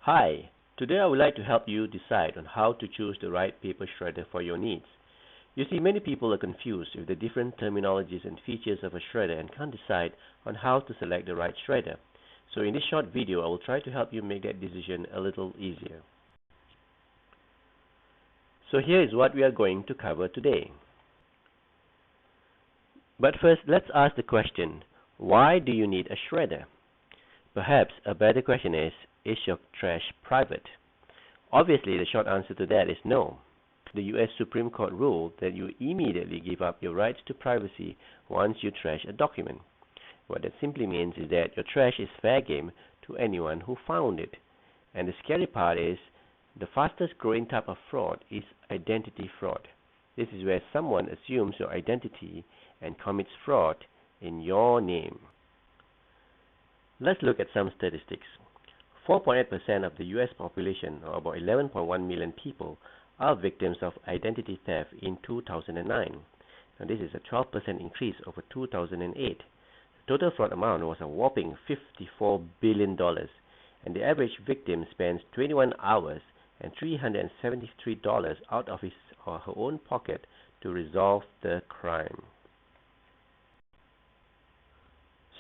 Hi, today I would like to help you decide on how to choose the right paper shredder for your needs. You see, many people are confused with the different terminologies and features of a shredder and can't decide on how to select the right shredder. So in this short video, I will try to help you make that decision a little easier. So here is what we are going to cover today. But first, let's ask the question, why do you need a shredder? Perhaps a better question is your trash private? Obviously, the short answer to that is no. The US Supreme Court ruled that you immediately give up your rights to privacy once you trash a document. What that simply means is that your trash is fair game to anyone who found it. And the scary part is, the fastest growing type of fraud is identity fraud. This is where someone assumes your identity and commits fraud in your name. Let's look at some statistics. 4.8% of the US population, or about 11.1 million people, are victims of identity theft in 2009. Now, this is a 12% increase over 2008. The total fraud amount was a whopping $54 billion, and the average victim spends 21 hours and $373 out of his or her own pocket to resolve the crime.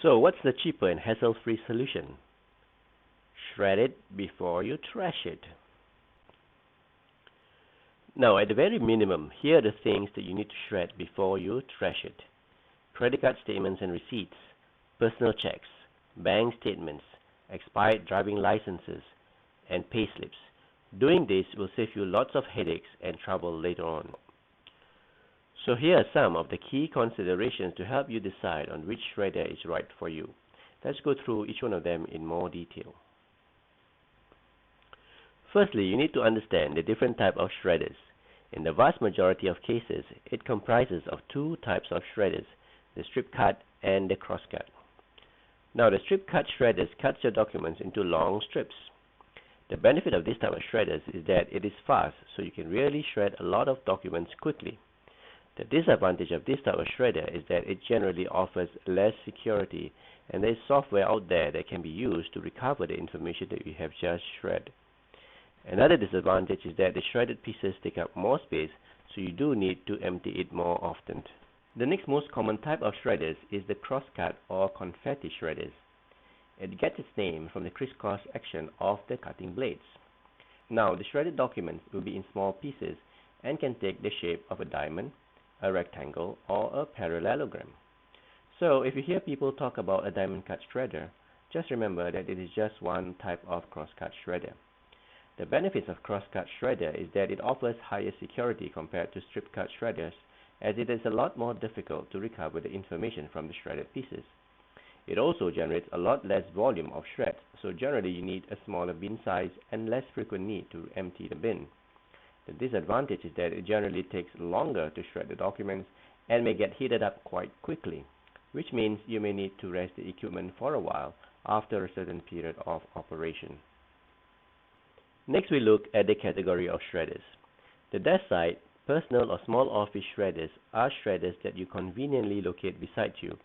So, what's the cheaper and hassle-free solution? Shred it before you trash it. Now, at the very minimum, here are the things that you need to shred before you trash it. Credit card statements and receipts, personal checks, bank statements, expired driving licenses, and payslips. Doing this will save you lots of headaches and trouble later on. So here are some of the key considerations to help you decide on which shredder is right for you. Let's go through each one of them in more detail. Firstly, you need to understand the different types of shredders. In the vast majority of cases, it comprises of two types of shredders, the strip cut and the cross cut. Now, the strip cut shredders cuts your documents into long strips. The benefit of this type of shredders is that it is fast, so you can really shred a lot of documents quickly. The disadvantage of this type of shredder is that it generally offers less security, and there is software out there that can be used to recover the information that you have just shred. Another disadvantage is that the shredded pieces take up more space, so you do need to empty it more often. The next most common type of shredders is the cross-cut or confetti shredders. It gets its name from the crisscross action of the cutting blades. Now, the shredded documents will be in small pieces and can take the shape of a diamond, a rectangle, or a parallelogram. So, if you hear people talk about a diamond cut shredder, just remember that it is just one type of cross-cut shredder. The benefits of cross-cut shredder is that it offers higher security compared to strip-cut shredders, as it is a lot more difficult to recover the information from the shredded pieces. It also generates a lot less volume of shreds, so generally you need a smaller bin size and less frequent need to empty the bin. The disadvantage is that it generally takes longer to shred the documents and may get heated up quite quickly, which means you may need to rest the equipment for a while after a certain period of operation. Next, we look at the category of shredders. The desk side, personal or small office shredders are shredders that you conveniently locate beside you.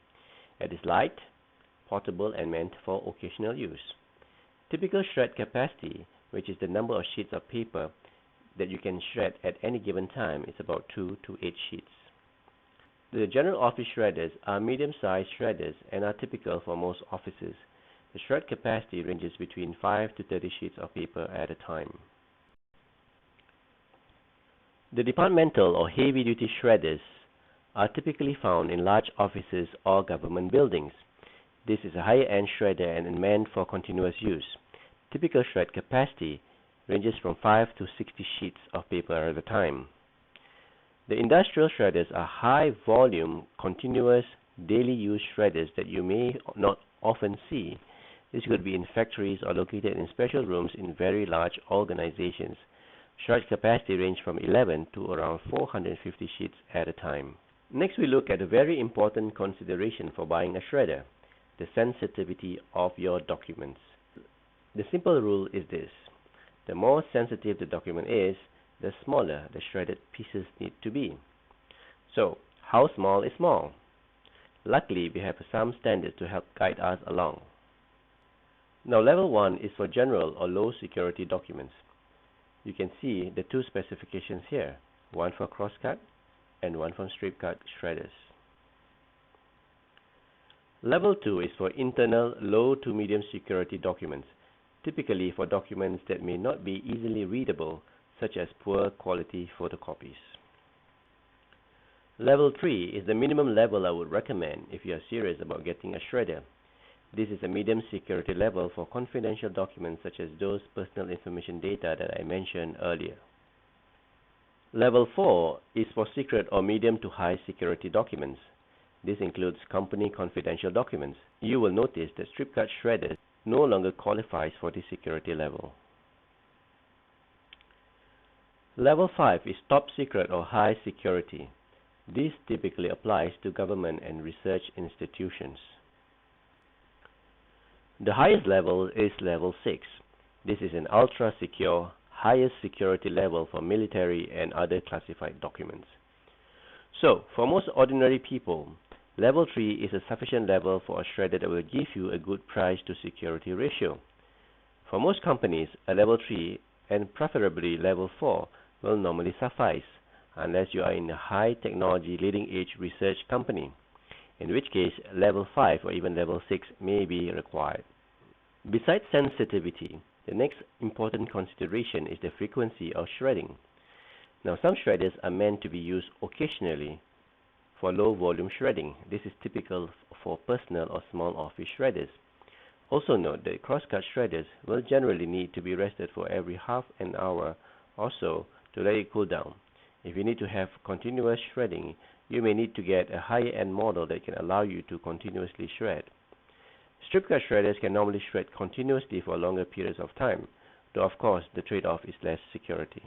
It is light, portable, and meant for occasional use. Typical shred capacity, which is the number of sheets of paper that you can shred at any given time, is about 2 to 8 sheets. The general office shredders are medium-sized shredders and are typical for most offices. The shred capacity ranges between 5 to 30 sheets of paper at a time. The departmental or heavy-duty shredders are typically found in large offices or government buildings. This is a higher-end shredder and meant for continuous use. Typical shred capacity ranges from 5 to 60 sheets of paper at a time. The industrial shredders are high-volume, continuous, daily-use shredders that you may not often see. This could be in factories or located in special rooms in very large organizations. Shred capacity ranges from 11 to around 450 sheets at a time. Next, we look at a very important consideration for buying a shredder, the sensitivity of your documents. The simple rule is this: the more sensitive the document is, the smaller the shredded pieces need to be. So, how small is small? Luckily, we have some standards to help guide us along. Now level 1 is for general or low security documents. You can see the two specifications here, one for crosscut and one from strip cut shredders. Level 2 is for internal low to medium security documents, typically for documents that may not be easily readable, such as poor quality photocopies. Level 3 is the minimum level I would recommend if you are serious about getting a shredder. This is a medium security level for confidential documents such as those personal information data that I mentioned earlier. Level 4 is for secret or medium to high security documents. This includes company confidential documents. You will notice that strip cut shredders no longer qualifies for this security level. Level 5 is top secret or high security. This typically applies to government and research institutions. The highest level is level 6. This is an ultra-secure, highest security level for military and other classified documents. So, for most ordinary people, level 3 is a sufficient level for a shredder that will give you a good price to security ratio. For most companies, a level 3 and preferably level 4 will normally suffice, unless you are in a high technology leading edge research company, in which case level 5 or even level 6 may be required. Besides sensitivity, the next important consideration is the frequency of shredding. Now, some shredders are meant to be used occasionally for low volume shredding. This is typical for personal or small office shredders. Also note that crosscut shredders will generally need to be rested for every half an hour or so to let it cool down. If you need to have continuous shredding, you may need to get a higher-end model that can allow you to continuously shred. Strip cut shredders can normally shred continuously for longer periods of time, though of course the trade-off is less security.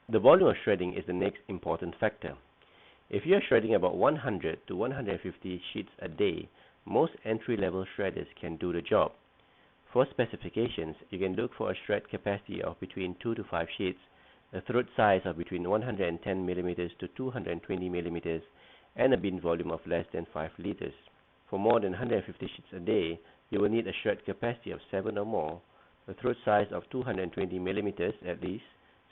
The volume of shredding is the next important factor. If you are shredding about 100 to 150 sheets a day, most entry-level shredders can do the job. For specifications, you can look for a shred capacity of between 2 to 5 sheets, a throat size of between 110 mm to 220 mm, and a bin volume of less than 5 liters. For more than 150 sheets a day, you will need a shred capacity of 7 or more, a throat size of 220 mm at least,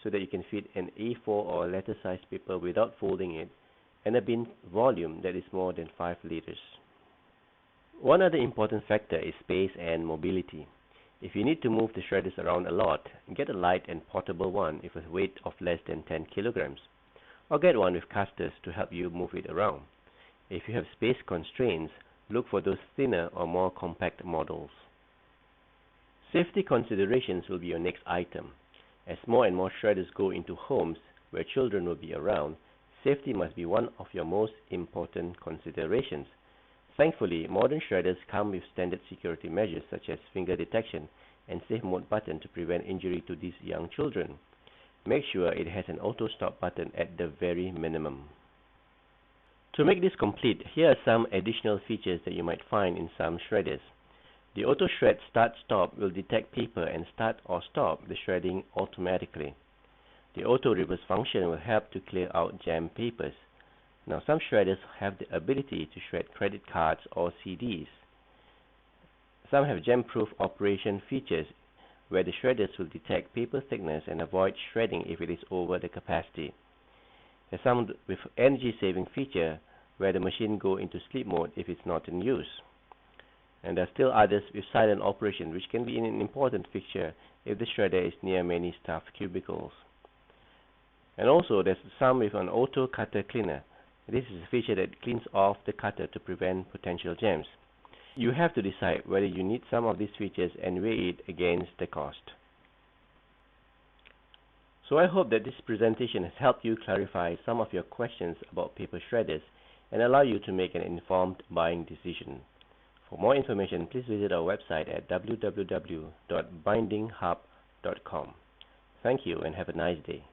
so that you can fit an A4 or letter-sized paper without folding it, and a bin volume that is more than 5 liters. One other important factor is space and mobility. If you need to move the shredders around a lot, get a light and portable one with a weight of less than 10 kilograms, or get one with casters to help you move it around. If you have space constraints, look for those thinner or more compact models. Safety considerations will be your next item. As more and more shredders go into homes where children will be around, safety must be one of your most important considerations. Thankfully, modern shredders come with standard security measures such as finger detection and safe mode button to prevent injury to these young children. Make sure it has an auto stop button at the very minimum. To make this complete, here are some additional features that you might find in some shredders. The auto shred start stop will detect paper and start or stop the shredding automatically. The auto reverse function will help to clear out jammed papers. Now, some shredders have the ability to shred credit cards or CDs. Some have jam-proof operation features where the shredders will detect paper thickness and avoid shredding if it is over the capacity. There are some with energy-saving feature where the machine go into sleep mode if it's not in use. And there are still others with silent operation, which can be an important feature if the shredder is near many staff cubicles. And also, there's some with an auto cutter cleaner. This is a feature that cleans off the cutter to prevent potential jams. You have to decide whether you need some of these features and weigh it against the cost. So I hope that this presentation has helped you clarify some of your questions about paper shredders and allow you to make an informed buying decision. For more information, please visit our website at www.bindinghub.com. Thank you and have a nice day.